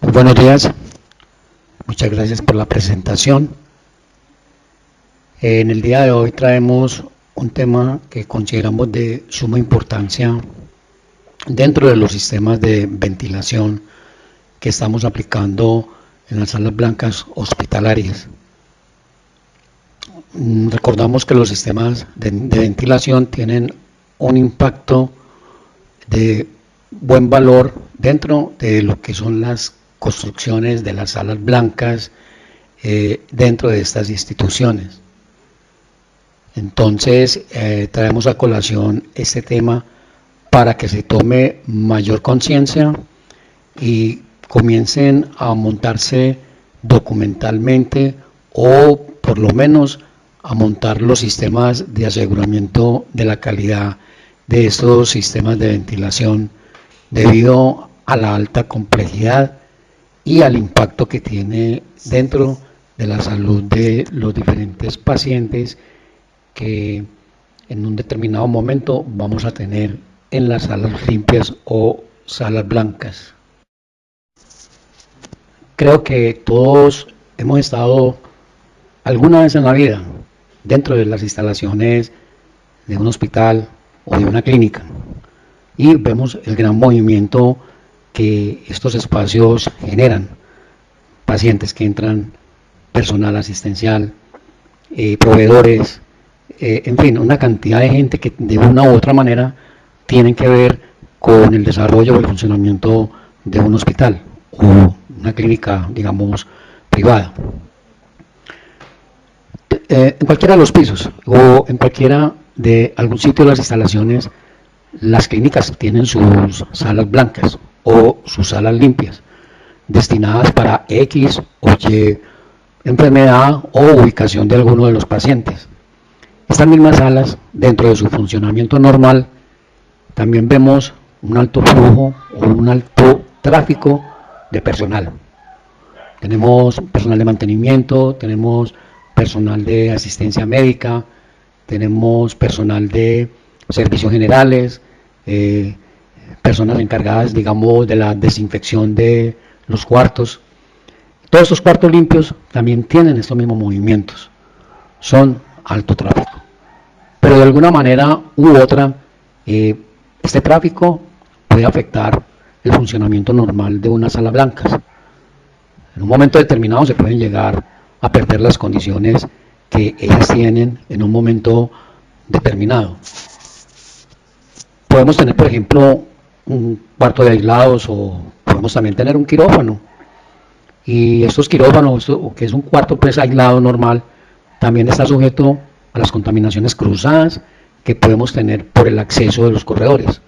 Muy buenos días, muchas gracias por la presentación. En el día de hoy traemos un tema que consideramos de suma importancia dentro de los sistemas de ventilación que estamos aplicando en las salas blancas hospitalarias. Recordamos que los sistemas de ventilación tienen un impacto de buen valor dentro de lo que son las construcciones de las salas blancas dentro de estas instituciones. Entonces traemos a colación este tema para que se tome mayor conciencia y comiencen a montarse documentalmente o por lo menos a montar los sistemas de aseguramiento de la calidad de estos sistemas de ventilación debido a la alta complejidad y al impacto que tiene dentro de la salud de los diferentes pacientes que en un determinado momento vamos a tener en las salas limpias o salas blancas. Creo que todos hemos estado alguna vez en la vida dentro de las instalaciones de un hospital o de una clínica y vemos el gran movimiento que estos espacios generan, pacientes que entran, personal asistencial, proveedores, en fin, una cantidad de gente que de una u otra manera tienen que ver con el desarrollo o el funcionamiento de un hospital o una clínica, digamos, privada. En cualquiera de los pisos o en cualquiera de algún sitio de las instalaciones, las clínicas tienen sus salas blancas o sus salas limpias, destinadas para X o Y enfermedad o ubicación de alguno de los pacientes. Estas mismas salas, dentro de su funcionamiento normal, también vemos un alto flujo o un alto tráfico de personal. Tenemos personal de mantenimiento, tenemos personal de asistencia médica, tenemos personal de servicios generales, personas encargadas, digamos, de la desinfección de los cuartos. Todos estos cuartos limpios también tienen estos mismos movimientos, son alto tráfico. Pero de alguna manera u otra, este tráfico puede afectar el funcionamiento normal de una sala blanca. En un momento determinado se pueden llegar a perder las condiciones que ellas tienen en un momento determinado. Podemos tener, por ejemplo, un cuarto de aislados o podemos también tener un quirófano. Y estos quirófanos, que es un cuarto pues aislado normal, también está sujeto a las contaminaciones cruzadas que podemos tener por el acceso de los corredores.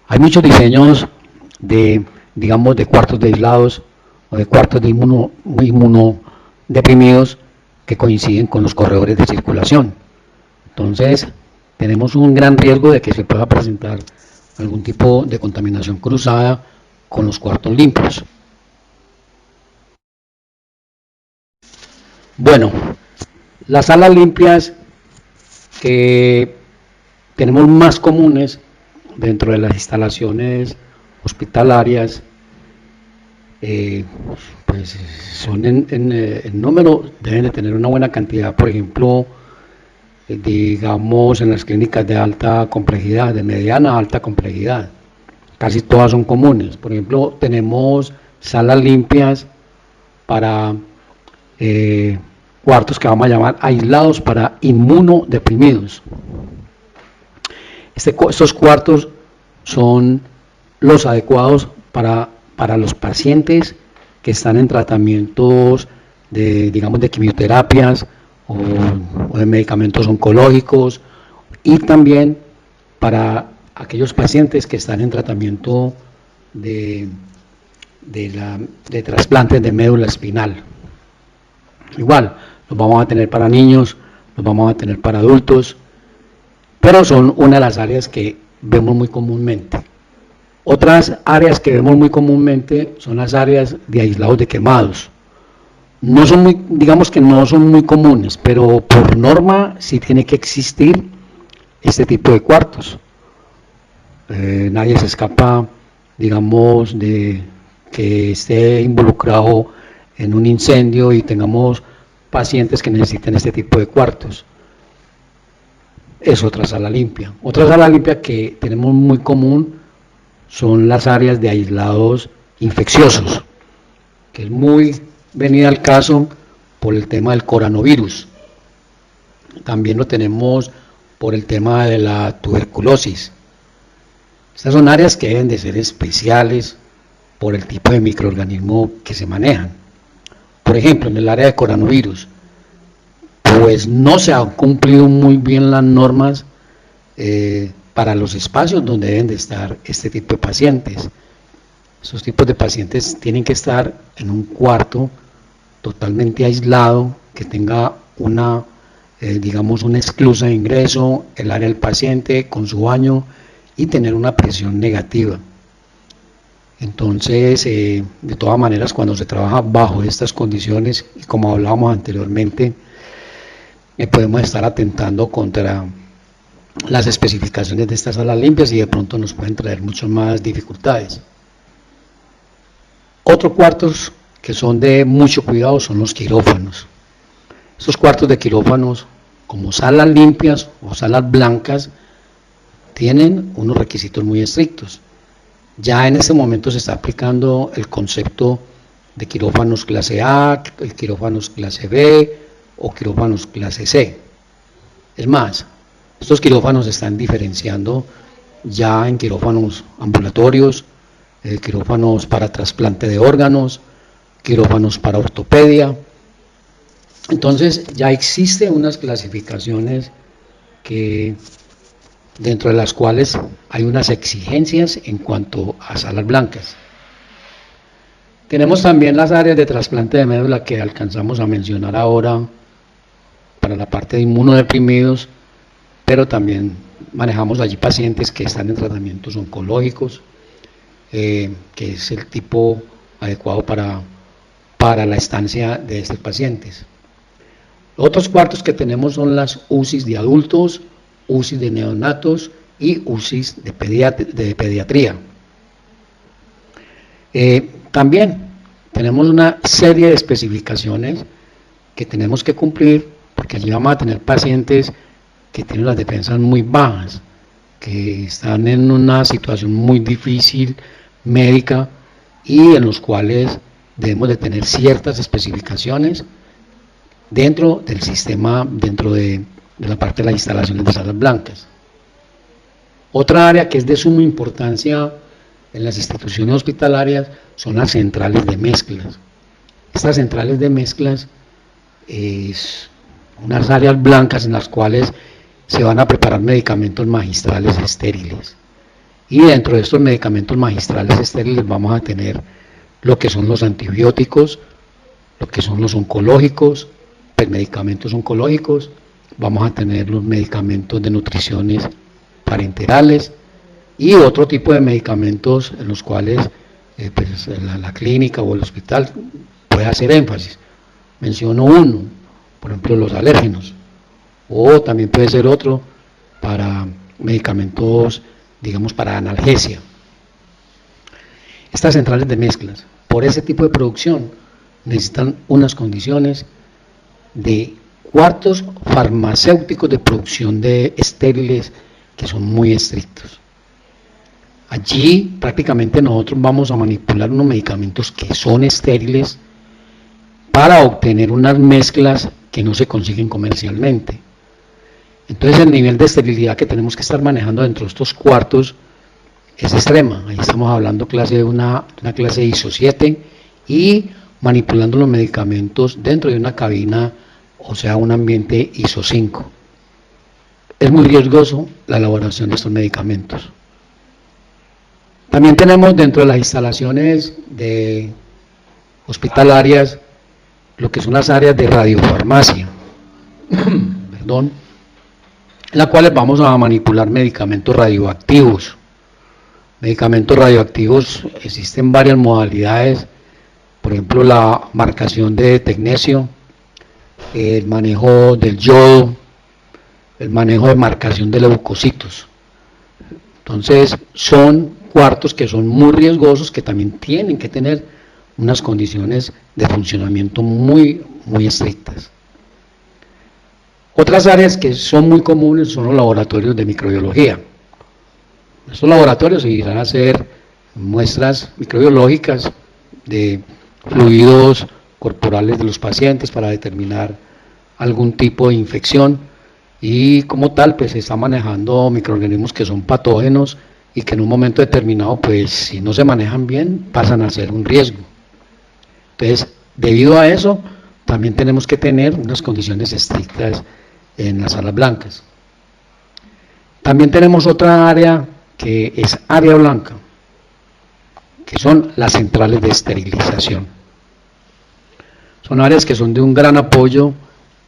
Hay muchos diseños de, digamos, de cuartos de aislados o de cuartos de inmunodeprimidos que coinciden con los corredores de circulación. Entonces, tenemos un gran riesgo de que se pueda presentar algún tipo de contaminación cruzada con los cuartos limpios. Bueno, las salas limpias que tenemos más comunes dentro de las instalaciones hospitalarias, pues son en número, deben de tener una buena cantidad. Por ejemplo, digamos en las clínicas de alta complejidad, de mediana a alta complejidad, casi todas son comunes. Por ejemplo, tenemos salas limpias para cuartos que vamos a llamar aislados para inmunodeprimidos. Estos cuartos son los adecuados para los pacientes que están en tratamientos de, digamos, de quimioterapias o de medicamentos oncológicos, y también para aquellos pacientes que están en tratamiento de trasplantes de médula espinal. Igual, los vamos a tener para niños, los vamos a tener para adultos, pero son una de las áreas que vemos muy comúnmente. Otras áreas que vemos muy comúnmente son las áreas de aislados de quemados. No son muy, digamos que no son muy comunes, pero por norma sí tiene que existir este tipo de cuartos. Nadie se escapa, digamos, de que esté involucrado en un incendio y tengamos pacientes que necesiten este tipo de cuartos. Es otra sala limpia. Otra sala limpia que tenemos muy común son las áreas de aislados infecciosos, que es muy venida al caso por el tema del coronavirus. También lo tenemos por el tema de la tuberculosis. Estas son áreas que deben de ser especiales por el tipo de microorganismo que se manejan. Por ejemplo, en el área de coronavirus, pues no se han cumplido muy bien las normas para los espacios donde deben de estar este tipo de pacientes. Esos tipos de pacientes tienen que estar en un cuarto totalmente aislado, que tenga una, digamos, una esclusa de ingreso, el área del paciente con su baño y tener una presión negativa. Entonces, de todas maneras, cuando se trabaja bajo estas condiciones, y como hablábamos anteriormente, podemos estar atentando contra las especificaciones de estas salas limpias y de pronto nos pueden traer muchas más dificultades. Otros cuartos que son de mucho cuidado son los quirófanos. Estos cuartos de quirófanos, como salas limpias o salas blancas, tienen unos requisitos muy estrictos. Ya en este momento se está aplicando el concepto de quirófanos clase A, el quirófanos clase B o quirófanos clase C. Es más, estos quirófanos se están diferenciando ya en quirófanos ambulatorios, quirófanos para trasplante de órganos, quirófanos para ortopedia. Entonces ya existen unas clasificaciones que dentro de las cuales hay unas exigencias en cuanto a salas blancas. Tenemos también las áreas de trasplante de médula que alcanzamos a mencionar ahora para la parte de inmunodeprimidos, pero también manejamos allí pacientes que están en tratamientos oncológicos, que es el tipo adecuado para la estancia de estos pacientes. Otros cuartos que tenemos son las UCIs de adultos, UCIs de neonatos y UCIs de pediatría. También tenemos una serie de especificaciones que tenemos que cumplir, porque allí vamos a tener pacientes que tienen las defensas muy bajas, que están en una situación muy difícil médica y en los cuales debemos de tener ciertas especificaciones dentro del sistema, dentro de la parte de las instalaciones de salas blancas. Otra área que es de suma importancia en las instituciones hospitalarias son las centrales de mezclas. Estas centrales de mezclas es unas áreas blancas en las cuales se van a preparar medicamentos magistrales estériles. Y dentro de estos medicamentos magistrales estériles vamos a tener lo que son los antibióticos, lo que son los oncológicos, pues medicamentos oncológicos, vamos a tener los medicamentos de nutriciones parenterales y otro tipo de medicamentos en los cuales pues, la clínica o el hospital puede hacer énfasis. Menciono uno, por ejemplo los alérgenos, o también puede ser otro para medicamentos, digamos, para analgesia. Estas centrales de mezclas, por ese tipo de producción, necesitan unas condiciones de cuartos farmacéuticos de producción de estériles que son muy estrictos. Allí prácticamente nosotros vamos a manipular unos medicamentos que son estériles para obtener unas mezclas que no se consiguen comercialmente. Entonces el nivel de esterilidad que tenemos que estar manejando dentro de estos cuartos es extrema. Ahí estamos hablando de una clase ISO 7 y manipulando los medicamentos dentro de una cabina, o sea, un ambiente ISO 5. Es muy riesgoso la elaboración de estos medicamentos. También tenemos dentro de las instalaciones hospitalarias lo que son las áreas de radiofarmacia, perdón, en las cuales vamos a manipular medicamentos radioactivos. Medicamentos radioactivos existen varias modalidades, por ejemplo la marcación de tecnesio, el manejo del yodo, el manejo de marcación de leucocitos. Entonces son cuartos que son muy riesgosos, que también tienen que tener unas condiciones de funcionamiento muy estrictas. Otras áreas que son muy comunes son los laboratorios de microbiología. Estos laboratorios se irán a hacer muestras microbiológicas de fluidos corporales de los pacientes para determinar algún tipo de infección, y como tal pues se está manejando microorganismos que son patógenos y que en un momento determinado pues si no se manejan bien pasan a ser un riesgo. Entonces, debido a eso también tenemos que tener unas condiciones estrictas en las salas blancas. También tenemos otra área que es área blanca, que son las centrales de esterilización. Son áreas que son de un gran apoyo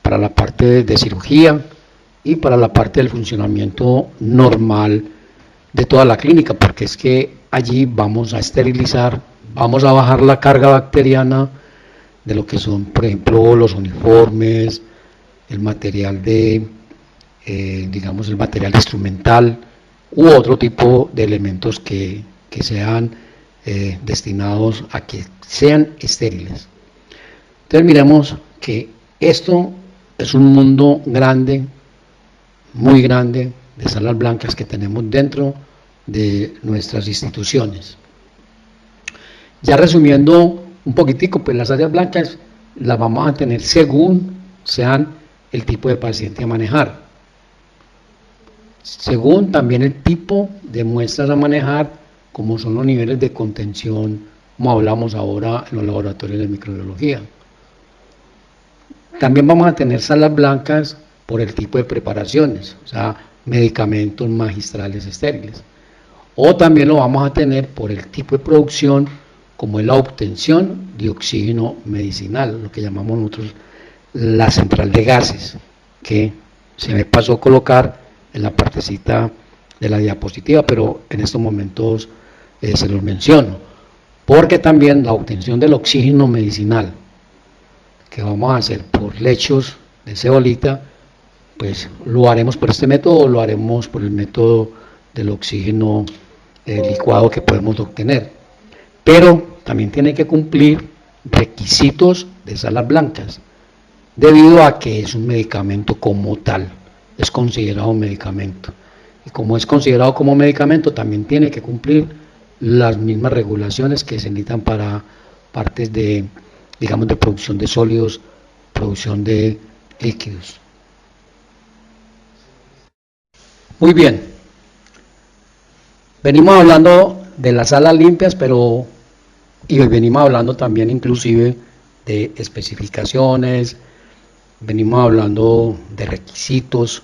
para la parte de cirugía y para la parte del funcionamiento normal de toda la clínica, porque es que allí vamos a esterilizar, vamos a bajar la carga bacteriana de lo que son, por ejemplo, los uniformes, el material de, digamos, el material instrumental u otro tipo de elementos que sean destinados a que sean estériles. Entonces miremos que esto es un mundo grande, muy grande, de salas blancas que tenemos dentro de nuestras instituciones. Ya resumiendo un poquitico, pues las áreas blancas las vamos a tener según sean el tipo de paciente a manejar, según también el tipo de muestras a manejar, como son los niveles de contención, como hablamos ahora en los laboratorios de microbiología. También vamos a tener salas blancas por el tipo de preparaciones, o sea, medicamentos magistrales estériles. O también lo vamos a tener por el tipo de producción, como es la obtención de oxígeno medicinal, lo que llamamos nosotros la central de gases, que se me pasó a colocar en la partecita de la diapositiva, pero en estos momentos se los menciono, porque también la obtención del oxígeno medicinal que vamos a hacer por lechos de cebolita, pues lo haremos por este método o lo haremos por el método del oxígeno licuado que podemos obtener, pero también tiene que cumplir requisitos de salas blancas, debido a que es un medicamento como tal, es considerado un medicamento, y como es considerado como medicamento también tiene que cumplir las mismas regulaciones que se necesitan para partes de, digamos, de producción de sólidos, producción de líquidos. Muy bien, venimos hablando de las salas limpias, pero y venimos hablando también inclusive de especificaciones, venimos hablando de requisitos.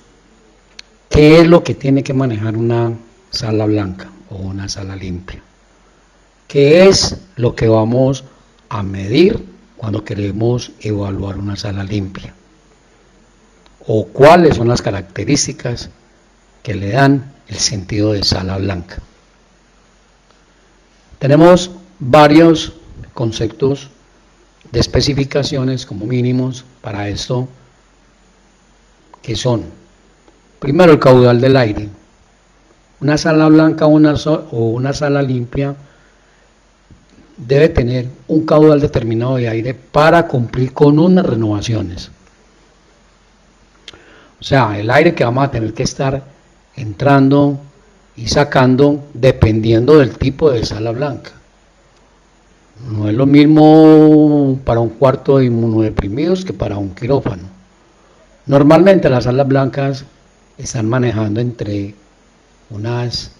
¿Qué es lo que tiene que manejar una sala blanca o una sala limpia? ¿Qué es lo que vamos a medir cuando queremos evaluar una sala limpia? ¿O cuáles son las características que le dan el sentido de sala blanca? Tenemos varios conceptos de especificaciones como mínimos para esto, que son: primero, el caudal del aire. Una sala blanca o una sala limpia debe tener un caudal determinado de aire para cumplir con unas renovaciones. O sea, el aire que vamos a tener que estar entrando y sacando dependiendo del tipo de sala blanca. No es lo mismo para un cuarto de inmunodeprimidos que para un quirófano. Normalmente las salas blancas están manejando entre unas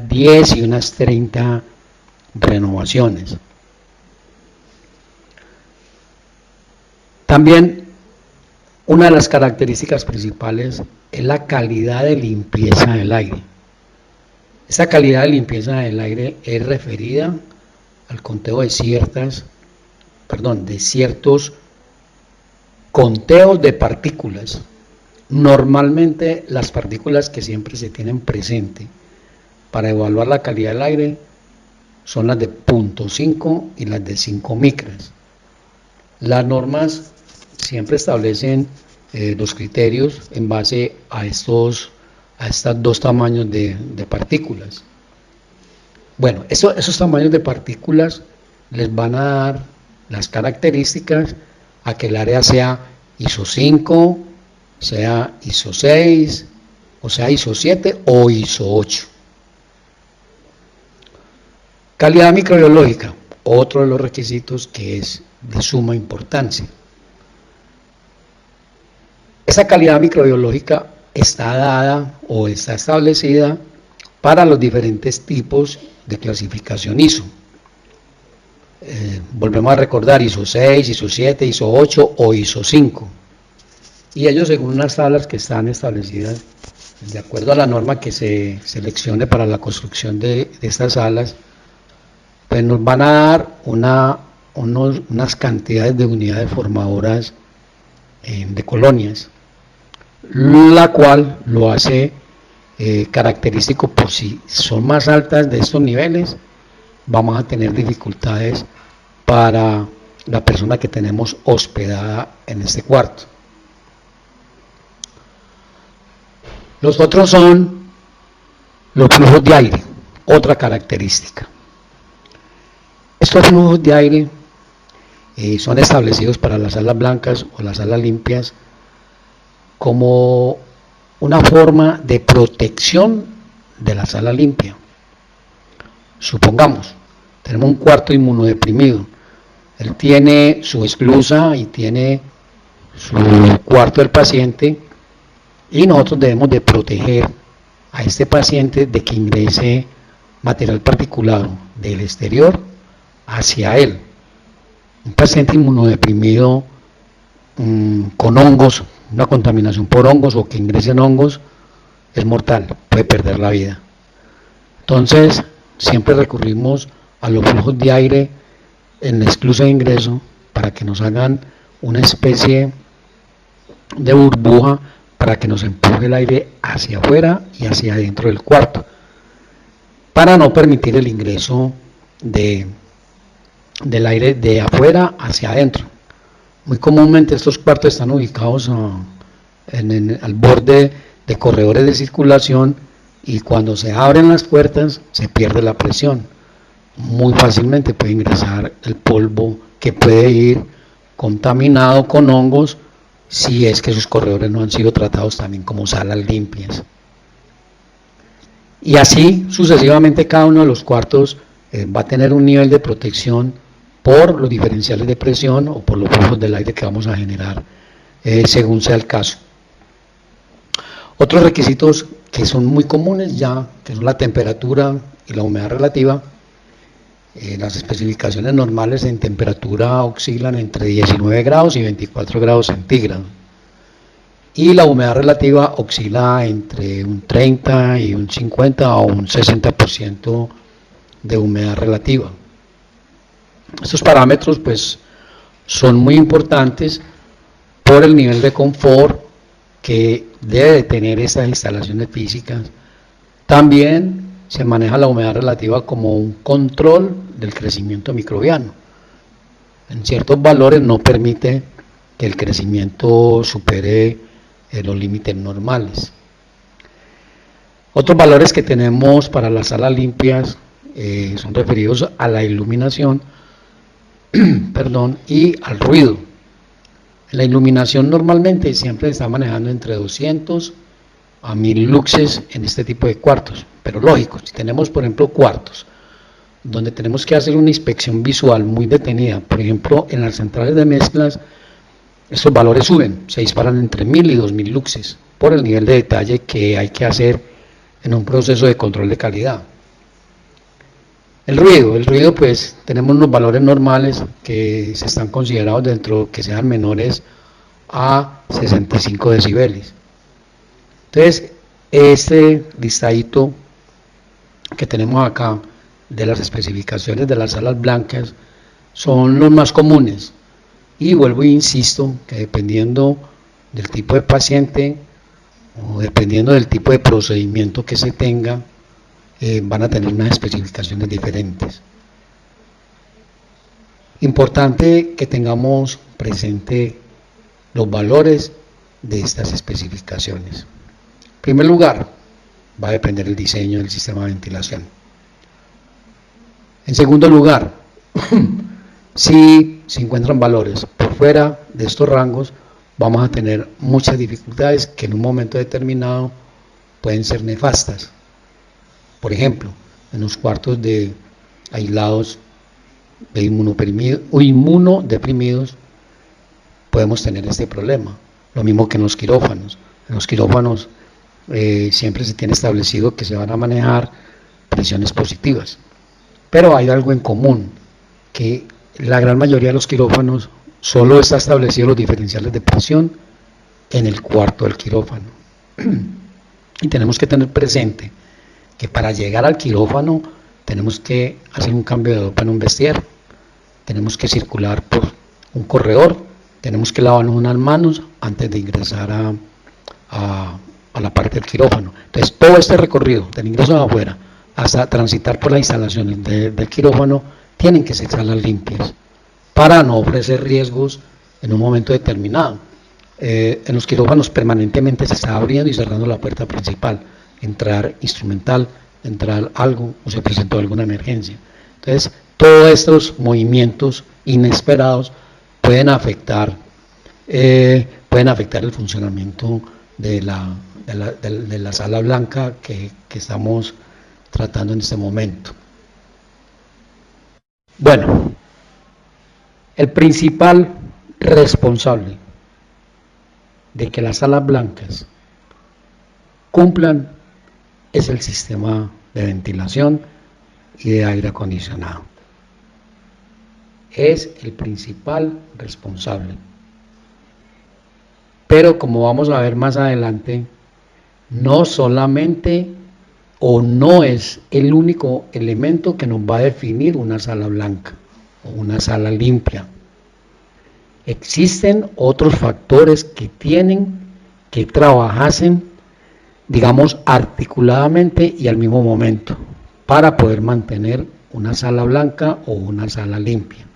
10 y unas 30 renovaciones. También una de las características principales es la calidad de limpieza del aire. Esa calidad de limpieza del aire es referida al conteo de ciertos conteos de partículas. Normalmente las partículas que siempre se tienen presente para evaluar la calidad del aire son las de 0.5 y las de 5 micras. Las normas siempre establecen los criterios en base a estos dos tamaños de partículas. Bueno, esos tamaños de partículas les van a dar las características a que el área sea ISO 5, sea ISO 6, o sea ISO 7 o ISO 8. Calidad microbiológica, otro de los requisitos que es de suma importancia. Esa calidad microbiológica está dada o está establecida para los diferentes tipos de clasificación ISO. Volvemos a recordar ISO 6, ISO 7, ISO 8 o ISO 5. Y ellos, según unas tablas que están establecidas, de acuerdo a la norma que se seleccione para la construcción de estas salas, pues nos van a dar unas cantidades de unidades formadoras de colonias, la cual lo hace característico por si son más altas de estos niveles, vamos a tener dificultades para la persona que tenemos hospedada en este cuarto. Los otros son los flujos de aire, otra característica. Estos flujos de aire son establecidos para las salas blancas o las salas limpias como una forma de protección de la sala limpia. Supongamos, tenemos un cuarto inmunodeprimido, él tiene su esclusa y tiene su cuarto del paciente y nosotros debemos de proteger a este paciente de que ingrese material particulado del exterior hacia él. Un paciente inmunodeprimido con hongos, una contaminación por hongos o que ingresen hongos, es mortal, puede perder la vida. Entonces, siempre recurrimos a los flujos de aire en la esclusa de ingreso para que nos hagan una especie de burbuja para que nos empuje el aire hacia afuera y hacia adentro del cuarto, para no permitir el ingreso del aire de afuera hacia adentro. Muy comúnmente estos cuartos están ubicados al borde de corredores de circulación y cuando se abren las puertas se pierde la presión. Muy fácilmente puede ingresar el polvo que puede ir contaminado con hongos si es que sus corredores no han sido tratados también como salas limpias. Y así sucesivamente cada uno de los cuartos va a tener un nivel de protección por los diferenciales de presión o por los flujos del aire que vamos a generar según sea el caso. Otros requisitos que son muy comunes ya, que son la temperatura y la humedad relativa. Las especificaciones normales en temperatura oscilan entre 19 grados y 24 grados centígrados. Y la humedad relativa oscila entre un 30 y un 50 o un 60% de humedad relativa. Estos parámetros pues son muy importantes por el nivel de confort que debe de tener estas instalaciones físicas. También se maneja la humedad relativa como un control del crecimiento microbiano. En ciertos valores no permite que el crecimiento supere los límites normales. Otros valores que tenemos para las salas limpias son referidos a la iluminación y al ruido. La iluminación normalmente siempre está manejando entre 200 a 1000 luxes en este tipo de cuartos, pero lógico, si tenemos por ejemplo cuartos donde tenemos que hacer una inspección visual muy detenida, por ejemplo en las centrales de mezclas, estos valores suben, se disparan entre 1000 y 2000 luxes por el nivel de detalle que hay que hacer en un proceso de control de calidad. El ruido pues tenemos unos valores normales que se están considerados dentro que sean menores a 65 decibeles. Entonces, este listadito que tenemos acá de las especificaciones de las salas blancas son los más comunes y vuelvo e insisto que dependiendo del tipo de paciente o dependiendo del tipo de procedimiento que se tenga, van a tener unas especificaciones diferentes. Importante que tengamos presente los valores de estas especificaciones. En primer lugar, va a depender del diseño del sistema de ventilación. En segundo lugar, si se encuentran valores por fuera de estos rangos, vamos a tener muchas dificultades que en un momento determinado pueden ser nefastas. Por ejemplo, en los cuartos de aislados de inmunodeprimidos podemos tener este problema. Lo mismo que en los quirófanos. En los quirófanos siempre se tiene establecido que se van a manejar presiones positivas. Pero hay algo en común, que la gran mayoría de los quirófanos solo está establecido los diferenciales de presión en el cuarto del quirófano. Y tenemos que tener presente que para llegar al quirófano tenemos que hacer un cambio de dopa en un vestier, tenemos que circular por un corredor, tenemos que lavarnos unas manos antes de ingresar a la parte del quirófano. Entonces todo este recorrido del ingreso de afuera hasta transitar por las instalaciones del quirófano tienen que ser salas limpias para no ofrecer riesgos en un momento determinado. En los quirófanos permanentemente se está abriendo y cerrando la puerta principal, entrar instrumental, entrar algo o se presentó alguna emergencia. Entonces todos estos movimientos inesperados pueden afectar el funcionamiento de la sala blanca que estamos tratando en este momento. Bueno, el principal responsable de que las salas blancas cumplan es el sistema de ventilación y de aire acondicionado. Es el principal responsable. Pero como vamos a ver más adelante, no solamente o no es el único elemento que nos va a definir una sala blanca o una sala limpia. Existen otros factores que tienen que trabajarse, digamos, articuladamente y al mismo momento para poder mantener una sala blanca o una sala limpia.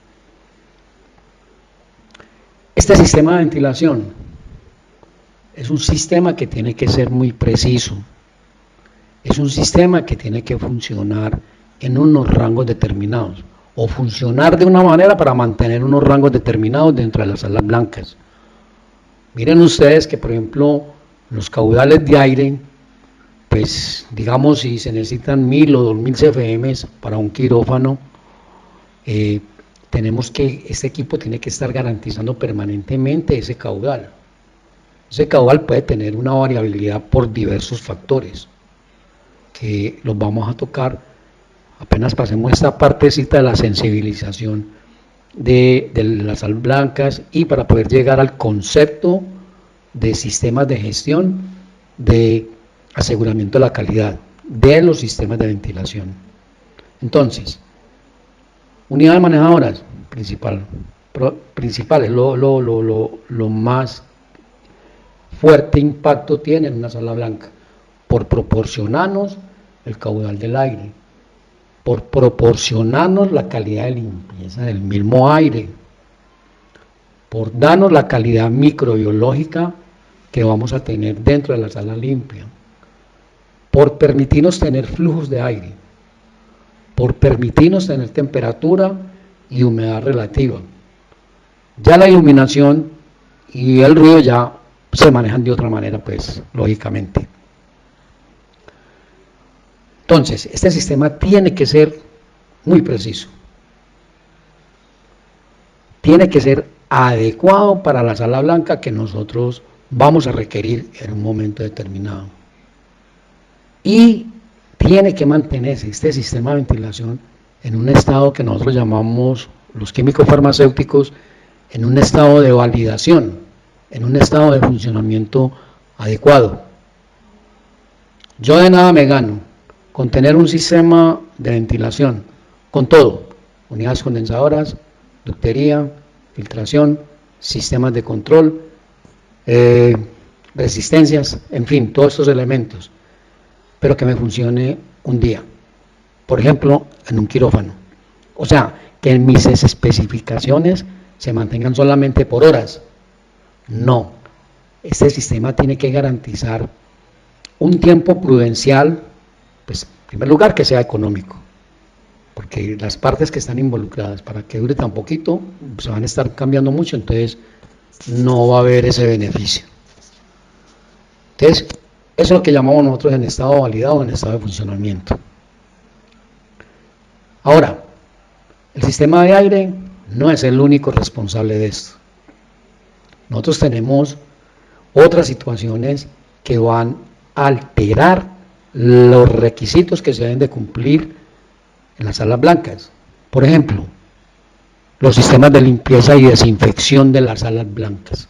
Este sistema de ventilación es un sistema que tiene que ser muy preciso. Es un sistema que tiene que funcionar en unos rangos determinados o funcionar de una manera para mantener unos rangos determinados dentro de las salas blancas. Miren ustedes que, por ejemplo, los caudales de aire, pues digamos si se necesitan 1000 o 2000 CFM para un quirófano, este equipo tiene que estar garantizando permanentemente ese caudal. Ese caudal puede tener una variabilidad por diversos factores que los vamos a tocar apenas pasemos esta partecita de la sensibilización de las salas blancas y para poder llegar al concepto de sistemas de gestión de aseguramiento de la calidad de los sistemas de ventilación. Entonces, unidades manejadoras principales, lo más fuerte impacto tiene en una sala blanca, por proporcionarnos el caudal del aire, por proporcionarnos la calidad de limpieza del mismo aire, por darnos la calidad microbiológica que vamos a tener dentro de la sala limpia, por permitirnos tener flujos de aire, por permitirnos tener temperatura y humedad relativa. Ya la iluminación y el ruido ya se manejan de otra manera, pues, lógicamente. Entonces, este sistema tiene que ser muy preciso. Tiene que ser adecuado para la sala blanca que nosotros vamos a requerir en un momento determinado. Y tiene que mantenerse este sistema de ventilación en un estado que nosotros llamamos, los químicos farmacéuticos, en un estado de validación, en un estado de funcionamiento adecuado. Yo de nada me gano con tener un sistema de ventilación, con todo, unidades condensadoras, ductería, filtración, sistemas de control, resistencias, en fin, todos estos elementos, pero que me funcione un día, por ejemplo, en un quirófano. O sea, que mis especificaciones se mantengan solamente por horas. No, este sistema tiene que garantizar un tiempo prudencial, pues en primer lugar que sea económico, porque las partes que están involucradas para que dure tan poquito se van a estar cambiando mucho, entonces no va a haber ese beneficio. Entonces, eso es lo que llamamos nosotros en estado validado, en estado de funcionamiento. Ahora, el sistema de aire no es el único responsable de esto. Nosotros tenemos otras situaciones que van a alterar los requisitos que se deben de cumplir en las salas blancas. Por ejemplo, los sistemas de limpieza y desinfección de las salas blancas.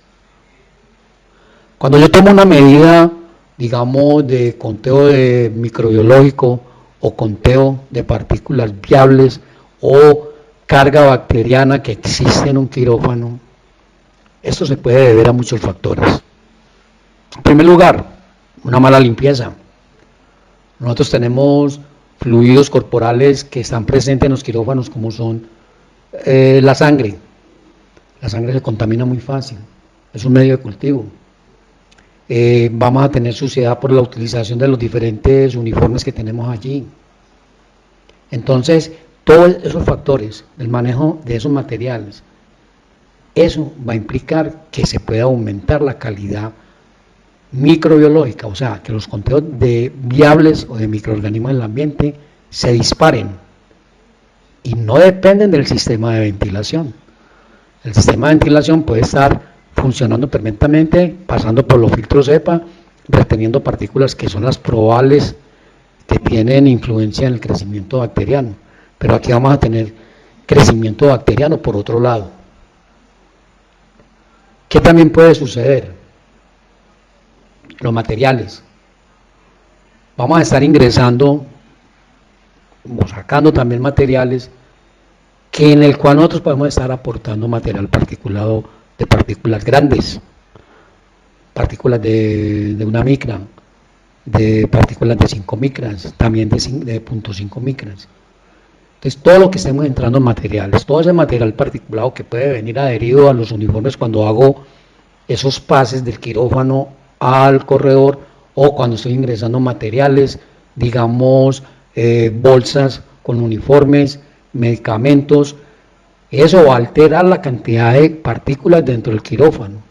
Cuando yo tomo una medida, digamos, de conteo de microbiológico o conteo de partículas viables o carga bacteriana que existe en un quirófano, esto se puede deber a muchos factores. En primer lugar, una mala limpieza. Nosotros tenemos fluidos corporales que están presentes en los quirófanos, como son la sangre. La sangre se contamina muy fácil, es un medio de cultivo. Vamos a tener suciedad por la utilización de los diferentes uniformes que tenemos allí. Entonces, todos esos factores, el manejo de esos materiales, eso va a implicar que se pueda aumentar la calidad microbiológica, o sea, que los conteos de viables o de microorganismos en el ambiente se disparen y no dependen del sistema de ventilación. El sistema de ventilación puede estar funcionando perfectamente, pasando por los filtros EPA, reteniendo partículas que son las probables que tienen influencia en el crecimiento bacteriano, pero aquí vamos a tener crecimiento bacteriano por otro lado. ¿Qué también puede suceder? Los materiales. Vamos a estar ingresando o sacando también materiales que en el cual nosotros podemos estar aportando material particulado de partículas grandes, partículas de 1 micra, de partículas de 5 micras, también de 0.5 micras. Entonces, todo lo que estemos entrando en materiales, todo ese material particulado que puede venir adherido a los uniformes cuando hago esos pases del quirófano al corredor o cuando estoy ingresando materiales, digamos, bolsas con uniformes, medicamentos, eso va a alterar la cantidad de partículas dentro del quirófano.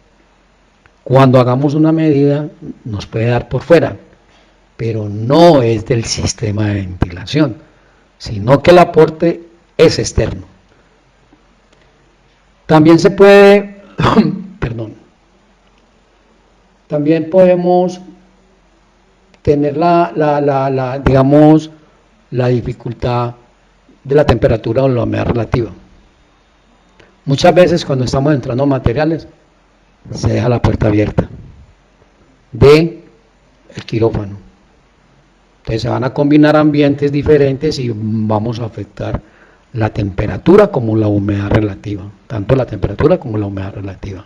Cuando hagamos una medida nos puede dar por fuera, pero no es del sistema de ventilación, sino que el aporte es externo. También se puede, perdón, también podemos tener digamos, la dificultad de la temperatura o la humedad relativa. Muchas veces cuando estamos entrando a materiales se deja la puerta abierta del quirófano. Entonces se van a combinar ambientes diferentes y vamos a afectar la temperatura como la humedad relativa, tanto la temperatura como la humedad relativa.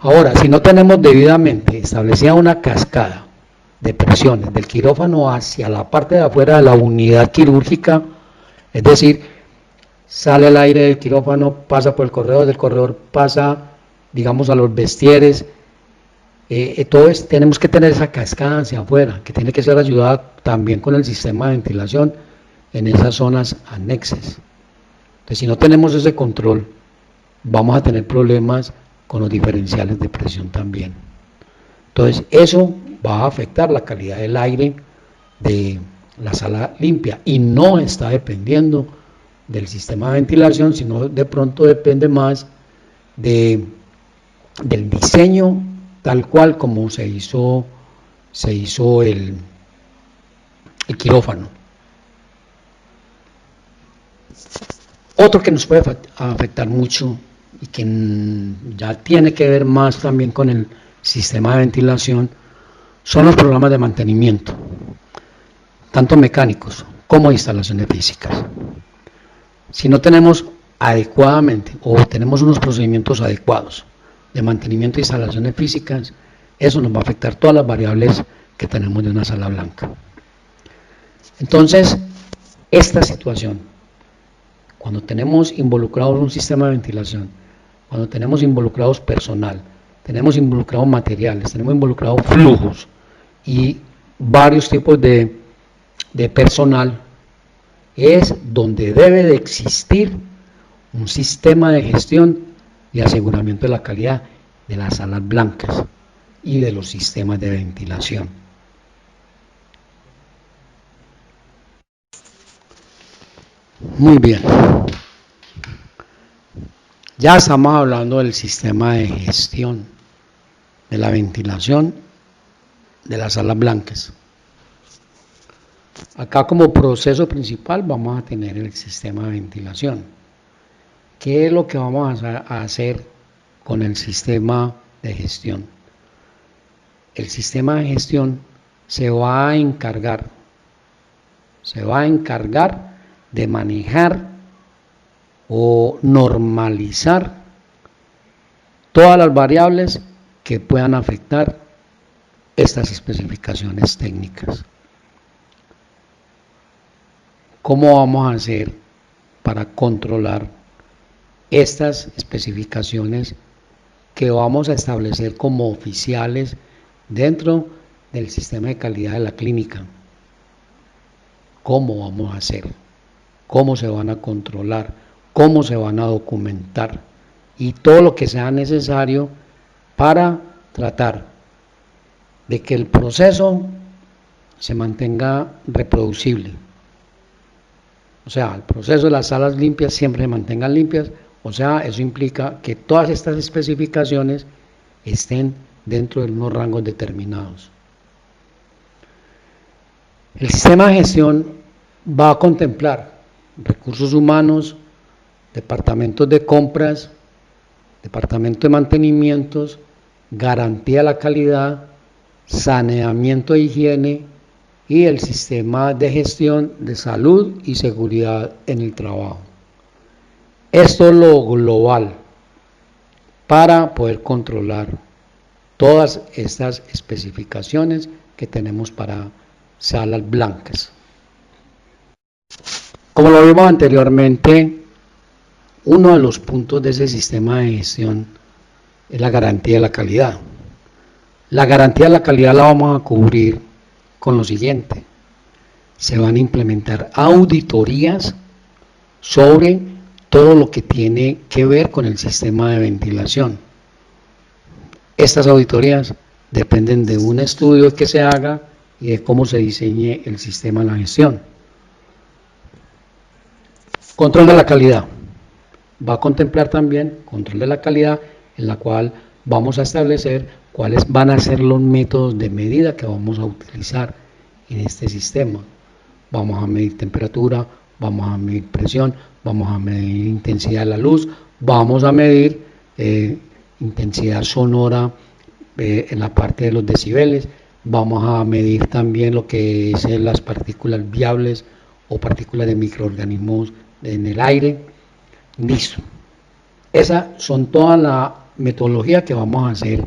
Ahora, si no tenemos debidamente establecida una cascada de presiones del quirófano hacia la parte de afuera de la unidad quirúrgica, es decir, sale el aire del quirófano, pasa por el corredor, del corredor pasa, digamos, a los vestieres, entonces tenemos que tener esa cascada hacia afuera, que tiene que ser ayudada también con el sistema de ventilación en esas zonas anexas. Entonces, si no tenemos ese control, vamos a tener problemas con los diferenciales de presión también. Entonces, eso va a afectar la calidad del aire de la sala limpia y no está dependiendo del sistema de ventilación, sino de pronto depende más del diseño tal cual como se hizo el quirófano. Otro que nos puede afectar mucho y que ya tiene que ver más también con el sistema de ventilación son los programas de mantenimiento, tanto mecánicos como de instalaciones físicas. Si no tenemos adecuadamente o tenemos unos procedimientos adecuados de mantenimiento de instalaciones físicas, eso nos va a afectar todas las variables que tenemos de una sala blanca. Entonces, esta situación, cuando tenemos involucrados un sistema de ventilación, cuando tenemos involucrados personal, tenemos involucrados materiales, tenemos involucrados flujos y varios tipos de personal, es donde debe de existir un sistema de gestión y aseguramiento de la calidad de las salas blancas y de los sistemas de ventilación. Muy bien. Ya estamos hablando del sistema de gestión de la ventilación de las salas blancas. Acá como proceso principal vamos a tener el sistema de ventilación. ¿Qué es lo que vamos a hacer con el sistema de gestión? El sistema de gestión se va a encargar de manejar o normalizar todas las variables que puedan afectar estas especificaciones técnicas. ¿Cómo vamos a hacer para controlar estas especificaciones que vamos a establecer como oficiales dentro del sistema de calidad de la clínica? ¿Cómo vamos a hacer? ¿Cómo se van a controlar? ¿Cómo se van a documentar? Y todo lo que sea necesario para tratar de que el proceso se mantenga reproducible. O sea, el proceso de las salas limpias siempre se mantengan limpias. O sea, eso implica que todas estas especificaciones estén dentro de unos rangos determinados. El sistema de gestión va a contemplar recursos humanos, departamentos de compras, departamento de mantenimientos, garantía de la calidad, saneamiento de higiene y el sistema de gestión de salud y seguridad en el trabajo. Esto es lo global para poder controlar todas estas especificaciones que tenemos para salas blancas. Como lo vimos anteriormente, uno de los puntos de ese sistema de gestión es la garantía de la calidad. La garantía de la calidad la vamos a cubrir con lo siguiente: se van a implementar auditorías sobre todo lo que tiene que ver con el sistema de ventilación. Estas auditorías dependen de un estudio que se haga y de cómo se diseñe el sistema de la gestión. Control de la calidad. Va a contemplar también control de la calidad, en la cual vamos a establecer cuáles van a ser los métodos de medida que vamos a utilizar en este sistema. Vamos a medir temperatura, vamos a medir presión, vamos a medir intensidad de la luz, vamos a medir intensidad sonora en la parte de los decibeles, vamos a medir también lo que es las partículas viables o partículas de microorganismos en el aire. Listo. Esas son toda la metodología que vamos a hacer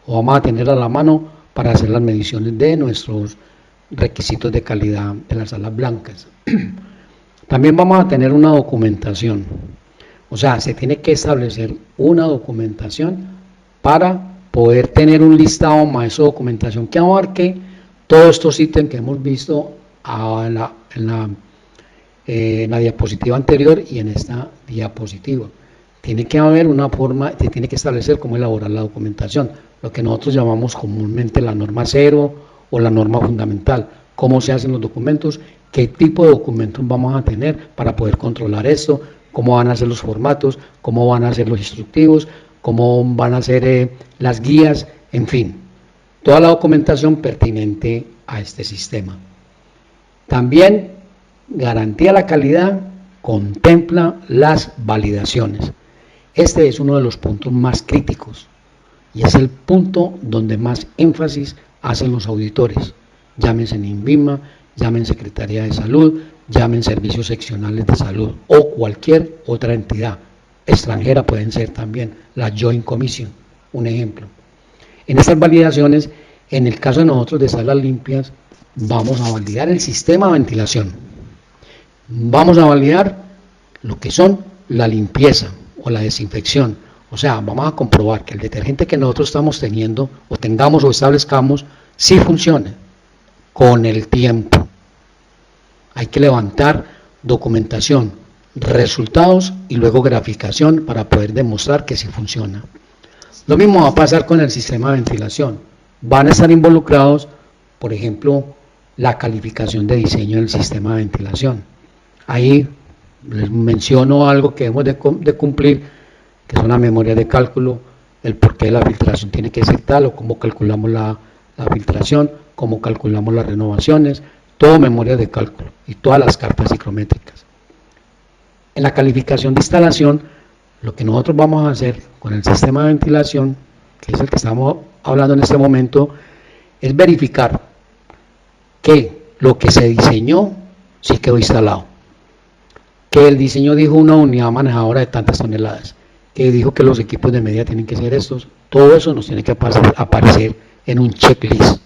o vamos a tener a la mano para hacer las mediciones de nuestros requisitos de calidad de las salas blancas. También vamos a tener una documentación, o sea, se tiene que establecer una documentación para poder tener un listado más de documentación que abarque todos estos ítems que hemos visto en la diapositiva anterior y en esta diapositiva. Tiene que haber una forma, se tiene que establecer cómo elaborar la documentación, lo que nosotros llamamos comúnmente la norma 0 o la norma fundamental, cómo se hacen los documentos, qué tipo de documentos vamos a tener para poder controlar esto, cómo van a ser los formatos, cómo van a ser los instructivos, cómo van a ser las guías, en fin, toda la documentación pertinente a este sistema. También garantía de la calidad contempla las validaciones. Este es uno de los puntos más críticos y es el punto donde más énfasis hacen los auditores, llámense INVIMA, llamen Secretaría de Salud, llamen Servicios Seccionales de Salud o cualquier otra entidad extranjera, pueden ser también la Joint Commission, un ejemplo. En estas validaciones, en el caso de nosotros de salas limpias, vamos a validar el sistema de ventilación, vamos a validar lo que son la limpieza o la desinfección, o sea, vamos a comprobar que el detergente que nosotros estamos teniendo o tengamos o establezcamos sí funcione con el tiempo. Hay que levantar documentación, resultados y luego graficación para poder demostrar que sí funciona. Lo mismo va a pasar con el sistema de ventilación. Van a estar involucrados, por ejemplo, la calificación de diseño del sistema de ventilación. Ahí les menciono algo que debemos de cumplir, que es una memoria de cálculo, el por qué la filtración tiene que ser tal, o cómo calculamos la filtración, cómo calculamos las renovaciones, todo memoria de cálculo y todas las cartas psicométricas. En la calificación de instalación, lo que nosotros vamos a hacer con el sistema de ventilación, que es el que estamos hablando en este momento, es verificar que lo que se diseñó sí quedó instalado, que el diseño dijo una unidad manejadora de tantas toneladas, que dijo que los equipos de medida tienen que ser estos, todo eso nos tiene que aparecer en un checklist.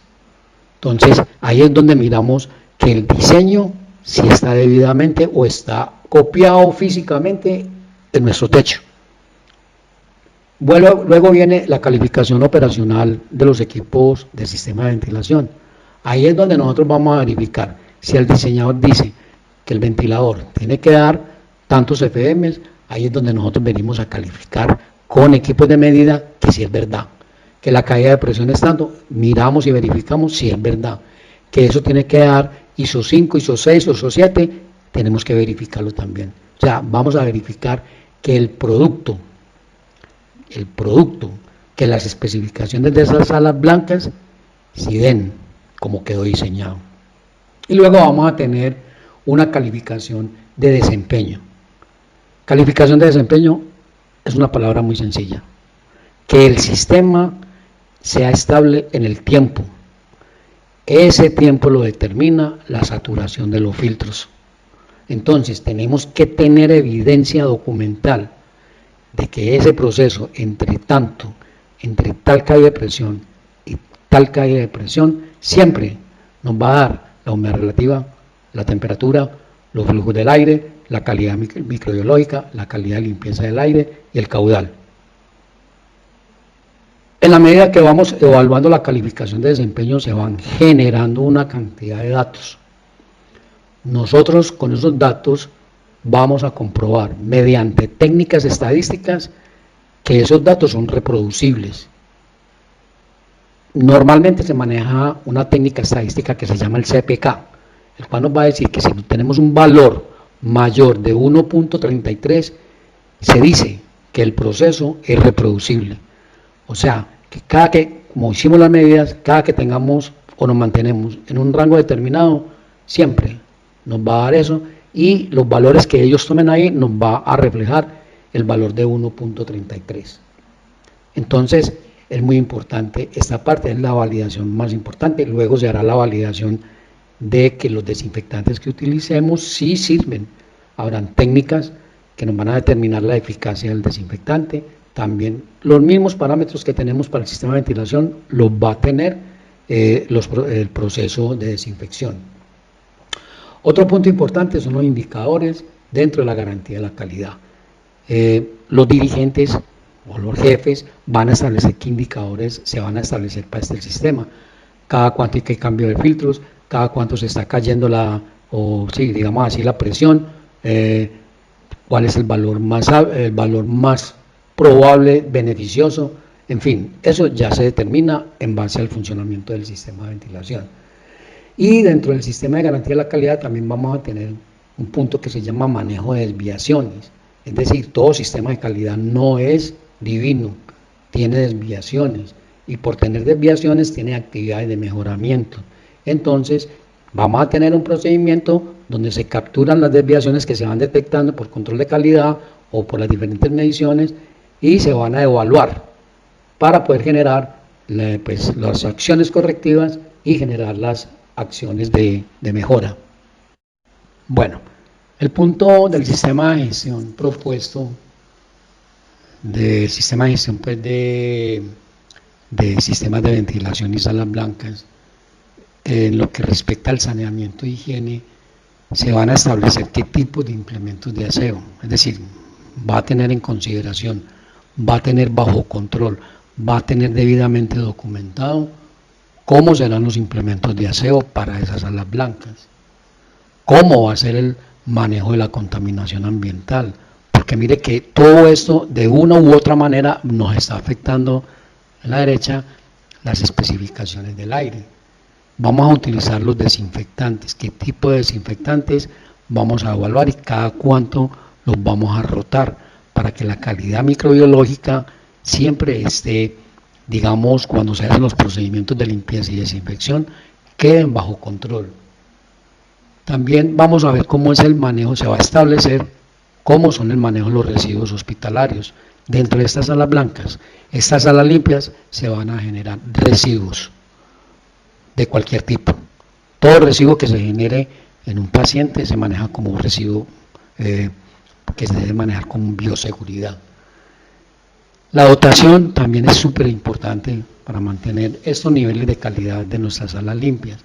Entonces ahí es donde miramos que el diseño si está debidamente o está copiado físicamente en nuestro techo. Luego viene la calificación operacional de los equipos del sistema de ventilación. Ahí es donde nosotros vamos a verificar si el diseñador dice que el ventilador tiene que dar tantos FMs, ahí es donde nosotros venimos a calificar con equipos de medida que si es verdad, que la caída de presión es tanto, miramos y verificamos si es verdad, que eso tiene que dar ISO 5, ISO 6, ISO 7, tenemos que verificarlo también. O sea, vamos a verificar que el producto, que las especificaciones de esas salas blancas si den como quedó diseñado. Y luego vamos a tener una calificación de desempeño. Calificación de desempeño es una palabra muy sencilla. Que el sistema sea estable en el tiempo. Ese tiempo lo determina la saturación de los filtros. Entonces tenemos que tener evidencia documental de que ese proceso entre tal caída de presión y tal caída de presión siempre nos va a dar la humedad relativa, la temperatura, los flujos del aire, la calidad microbiológica, la calidad de limpieza del aire y el caudal. En la medida que vamos evaluando la calificación de desempeño se van generando una cantidad de datos. Nosotros con esos datos vamos a comprobar mediante técnicas estadísticas que esos datos son reproducibles. Normalmente se maneja una técnica estadística que se llama el CPK, el cual nos va a decir que si tenemos un valor mayor de 1.33, se dice que el proceso es reproducible. O sea, que como hicimos las medidas, cada que tengamos o nos mantenemos en un rango determinado, siempre nos va a dar eso, y los valores que ellos tomen ahí nos va a reflejar el valor de 1.33. Entonces, es muy importante, esta parte es la validación más importante, luego se hará la validación de que los desinfectantes que utilicemos sí sirven. Habrán técnicas que nos van a determinar la eficacia del desinfectante, también los mismos parámetros que tenemos para el sistema de ventilación los va a tener el proceso de desinfección. Otro punto importante son los indicadores dentro de la garantía de la calidad. Los dirigentes o los jefes van a establecer qué indicadores se van a establecer para este sistema, cada cuánto hay que cambio de filtros, cada cuánto se está cayendo la presión, cuál es el valor más probable, beneficioso, en fin, eso ya se determina en base al funcionamiento del sistema de ventilación. Y dentro del sistema de garantía de la calidad también vamos a tener un punto que se llama manejo de desviaciones, es decir, todo sistema de calidad no es divino, tiene desviaciones, y por tener desviaciones tiene actividades de mejoramiento. Entonces vamos a tener un procedimiento donde se capturan las desviaciones que se van detectando por control de calidad o por las diferentes mediciones y se van a evaluar para poder generar las acciones correctivas y generar las acciones de mejora. Bueno, el punto del sistema de gestión propuesto, del sistema de gestión de sistemas de ventilación y salas blancas, en lo que respecta al saneamiento e higiene, se van a establecer qué tipo de implementos de aseo, es decir, va a tener en consideración, va a tener bajo control, va a tener debidamente documentado cómo serán los implementos de aseo para esas salas blancas, cómo va a ser manejo de la contaminación ambiental, porque mire que todo esto de una u otra manera nos está afectando en la derecha las especificaciones del aire. Vamos a utilizar los desinfectantes, qué tipo de desinfectantes vamos a evaluar y cada cuánto los vamos a rotar para que la calidad microbiológica siempre esté, digamos, cuando se hacen los procedimientos de limpieza y desinfección, queden bajo control. También vamos a ver cómo es el manejo, se va a establecer cómo son el manejo de los residuos hospitalarios. Dentro de estas salas blancas, estas salas limpias, se van a generar residuos de cualquier tipo. Todo residuo que se genere en un paciente se maneja como un residuo que se debe manejar con bioseguridad. La dotación también es súper importante para mantener estos niveles de calidad de nuestras salas limpias.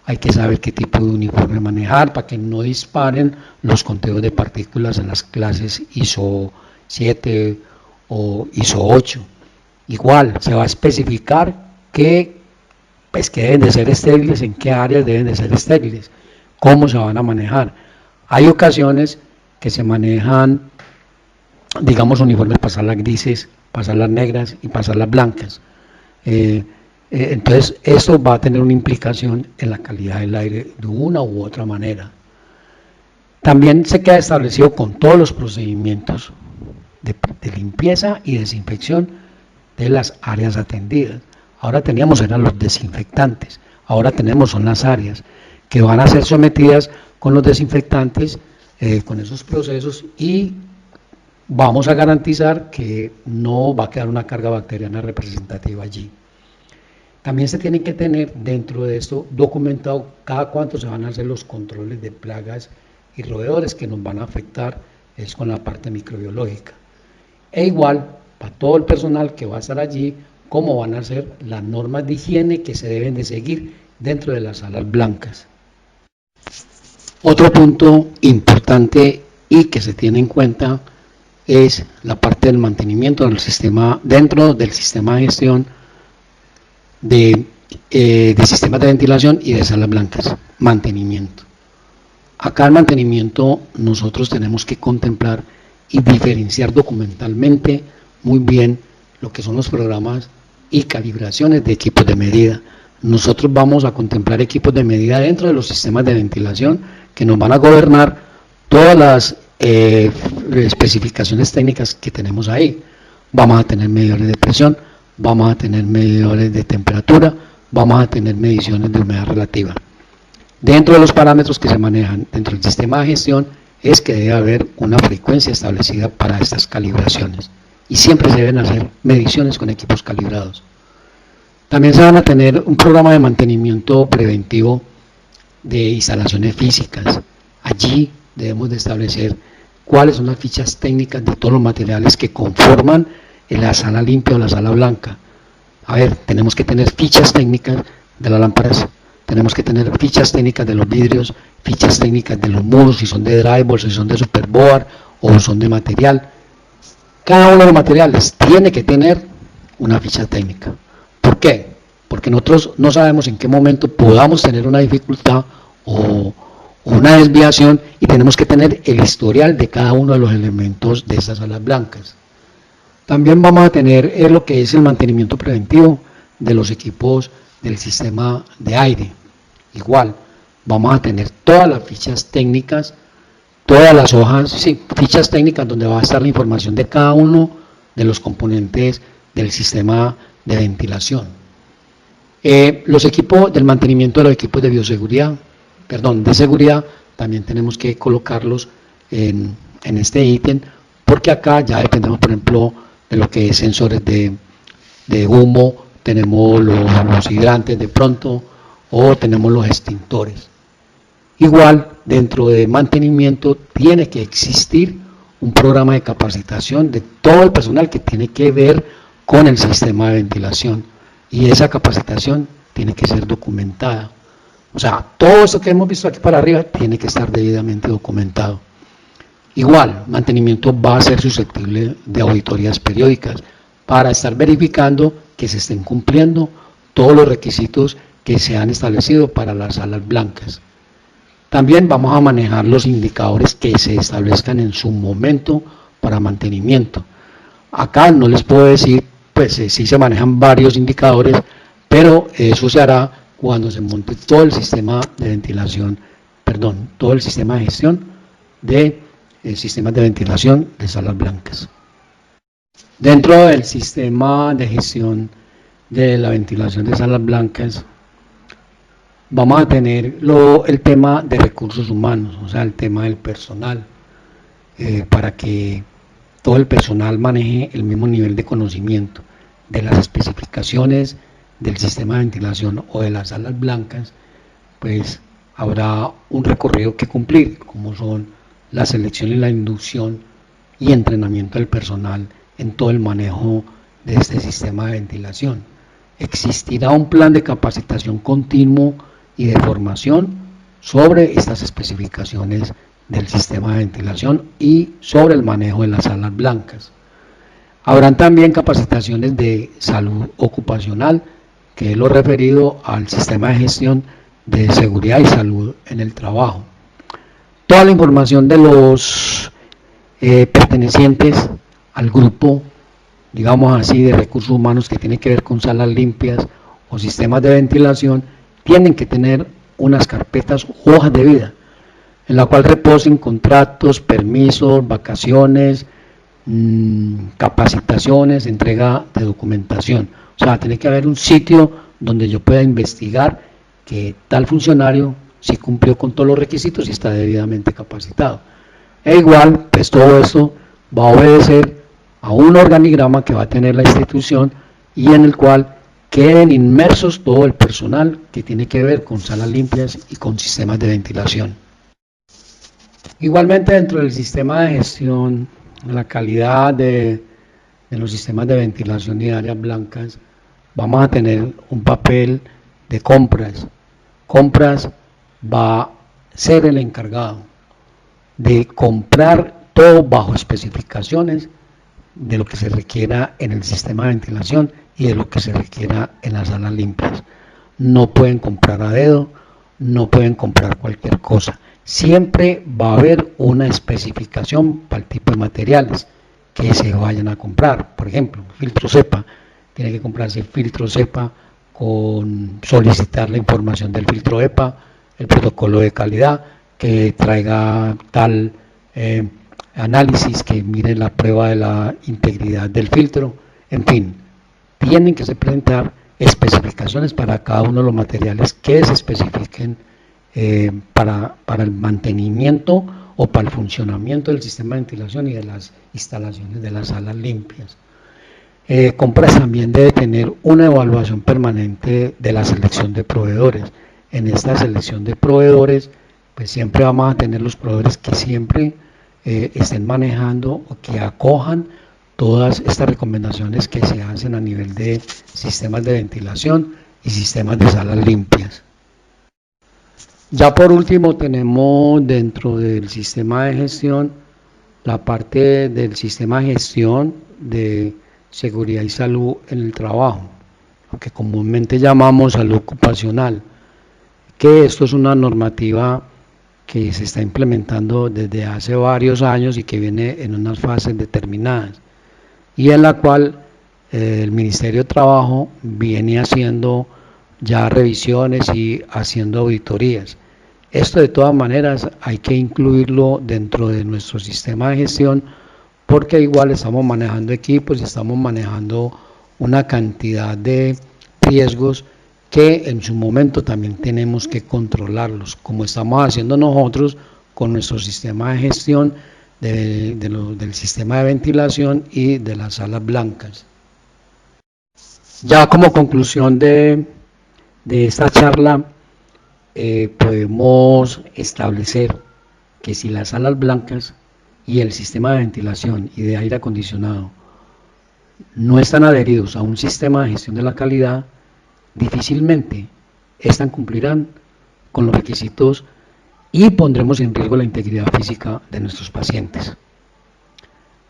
Hay que saber qué tipo de uniforme manejar para que no disparen los conteos de partículas en las clases ISO 7 o ISO 8. Igual, se va a especificar que deben de ser estériles, en qué áreas deben de ser estériles, cómo se van a manejar. Hay ocasiones que se manejan, digamos, uniformes para salas grises, para salas negras y para salas blancas. Entonces, esto va a tener una implicación en la calidad del aire de una u otra manera. También se queda establecido con todos los procedimientos de limpieza y desinfección de las áreas atendidas. Ahora eran los desinfectantes, ahora son las áreas que van a ser sometidas con los desinfectantes, con esos procesos, y vamos a garantizar que no va a quedar una carga bacteriana representativa allí. También se tiene que tener dentro de esto documentado cada cuánto se van a hacer los controles de plagas y roedores que nos van a afectar es con la parte microbiológica. E igual, para todo el personal que va a estar allí, cómo van a ser las normas de higiene que se deben de seguir dentro de las salas blancas. Otro punto importante y que se tiene en cuenta es la parte del mantenimiento del sistema, dentro del sistema de gestión de sistemas de ventilación y de salas blancas. Mantenimiento. Acá el mantenimiento nosotros tenemos que contemplar y diferenciar documentalmente muy bien lo que son los programas y calibraciones de equipos de medida. Nosotros vamos a contemplar equipos de medida dentro de los sistemas de ventilación que nos van a gobernar todas las especificaciones técnicas que tenemos ahí. Vamos a tener medidores de presión, vamos a tener medidores de temperatura, vamos a tener mediciones de humedad relativa. Dentro de los parámetros que se manejan dentro del sistema de gestión es que debe haber una frecuencia establecida para estas calibraciones y siempre se deben hacer mediciones con equipos calibrados. También se van a tener un programa de mantenimiento preventivo de instalaciones físicas. Allí debemos de establecer cuáles son las fichas técnicas de todos los materiales que conforman la sala limpia o la sala blanca. A ver, tenemos que tener fichas técnicas de las lámparas, tenemos que tener fichas técnicas de los vidrios, fichas técnicas de los muros, si son de drywall, si son de superboard o son de material. Cada uno de los materiales tiene que tener una ficha técnica. ¿Por qué? Porque nosotros no sabemos en qué momento podamos tener una dificultad o una desviación y tenemos que tener el historial de cada uno de los elementos de estas salas blancas. También vamos a tener lo que es el mantenimiento preventivo de los equipos del sistema de aire. Igual, vamos a tener todas las fichas técnicas, todas las hojas, sí, fichas técnicas donde va a estar la información de cada uno de los componentes del sistema de ventilación. Los equipos del mantenimiento de los equipos de bioseguridad, de seguridad, también tenemos que colocarlos en este ítem, porque acá ya dependemos, por ejemplo, de lo que es sensores de humo, tenemos los hidrantes de pronto, o tenemos los extintores. Igual, dentro de mantenimiento tiene que existir un programa de capacitación de todo el personal que tiene que ver con el sistema de ventilación, y esa capacitación tiene que ser documentada. O sea, todo esto que hemos visto aquí para arriba tiene que estar debidamente documentado. Igual, mantenimiento va a ser susceptible de auditorías periódicas para estar verificando que se estén cumpliendo todos los requisitos que se han establecido para las salas blancas. También vamos a manejar los indicadores que se establezcan en su momento para mantenimiento. Acá no les puedo decir, pues sí se manejan varios indicadores, pero eso se hará cuando se monte todo el sistema de ventilación, perdón, todo el sistema de gestión de sistemas de ventilación de salas blancas. Dentro del sistema de gestión de la ventilación de salas blancas, vamos a tener el tema de recursos humanos, o sea, el tema del personal, para que todo el personal maneje el mismo nivel de conocimiento de las especificaciones del sistema de ventilación o de las salas blancas. Pues habrá un recorrido que cumplir, como son la selección y la inducción y entrenamiento del personal en todo el manejo de este sistema de ventilación. Existirá un plan de capacitación continuo y de formación sobre estas especificaciones del sistema de ventilación y sobre el manejo de las salas blancas. Habrán también capacitaciones de salud ocupacional, que es lo referido al sistema de gestión de seguridad y salud en el trabajo. Toda la información de los pertenecientes al grupo, digamos así, de recursos humanos que tiene que ver con salas limpias o sistemas de ventilación, tienen que tener unas carpetas o hojas de vida en la cual reposen contratos, permisos, vacaciones, capacitaciones, entrega de documentación. O sea, tiene que haber un sitio donde yo pueda investigar que tal funcionario sí cumplió con todos los requisitos y está debidamente capacitado. E igual, pues todo esto va a obedecer a un organigrama que va a tener la institución y en el cual queden inmersos todo el personal que tiene que ver con salas limpias y con sistemas de ventilación. Igualmente, dentro del sistema de gestión de la calidad de los sistemas de ventilación y áreas blancas, vamos a tener un papel de compras. Compras va a ser el encargado de comprar todo bajo especificaciones de lo que se requiera en el sistema de ventilación y de lo que se requiera en las salas limpias. No pueden comprar a dedo, no pueden comprar cualquier cosa. Siempre va a haber una especificación para el tipo de materiales que se vayan a comprar. Por ejemplo, filtro cepa, tiene que comprarse filtro cepa con solicitar la información del filtro EPA, el protocolo de calidad, que traiga tal análisis, que mire la prueba de la integridad del filtro, en fin, tienen que se presentar especificaciones para cada uno de los materiales que se especifiquen para el mantenimiento o para el funcionamiento del sistema de ventilación y de las instalaciones de las salas limpias. Compras también debe tener una evaluación permanente de la selección de proveedores. En esta selección de proveedores, pues siempre vamos a tener los proveedores que siempre estén manejando o que acojan todas estas recomendaciones que se hacen a nivel de sistemas de ventilación y sistemas de salas limpias. Ya por último tenemos dentro del sistema de gestión la parte del sistema de gestión de seguridad y salud en el trabajo, lo que comúnmente llamamos salud ocupacional, que esto es una normativa que se está implementando desde hace varios años y que viene en unas fases determinadas, y en la cual el Ministerio de Trabajo viene haciendo ya revisiones y haciendo auditorías. Esto de todas maneras hay que incluirlo dentro de nuestro sistema de gestión, porque igual estamos manejando equipos y estamos manejando una cantidad de riesgos que en su momento también tenemos que controlarlos, como estamos haciendo nosotros con nuestro sistema de gestión del sistema de ventilación y de las salas blancas. Ya como conclusión de esta charla, podemos establecer que si las salas blancas y el sistema de ventilación y de aire acondicionado no están adheridos a un sistema de gestión de la calidad, difícilmente estas cumplirán con los requisitos y pondremos en riesgo la integridad física de nuestros pacientes.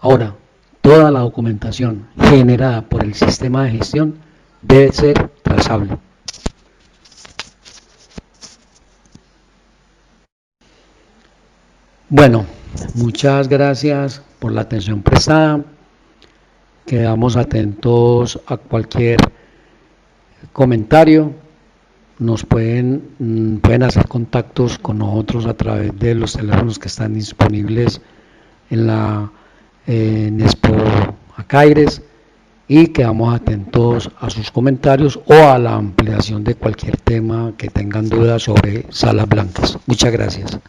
Ahora, toda la documentación generada por el sistema de gestión debe ser trazable. Bueno, muchas gracias por la atención prestada. Quedamos atentos a cualquier comentario. Nos pueden hacer contactos con nosotros a través de los teléfonos que están disponibles en Expo Acaires, y quedamos atentos a sus comentarios o a la ampliación de cualquier tema que tengan dudas sobre salas blancas. Muchas gracias.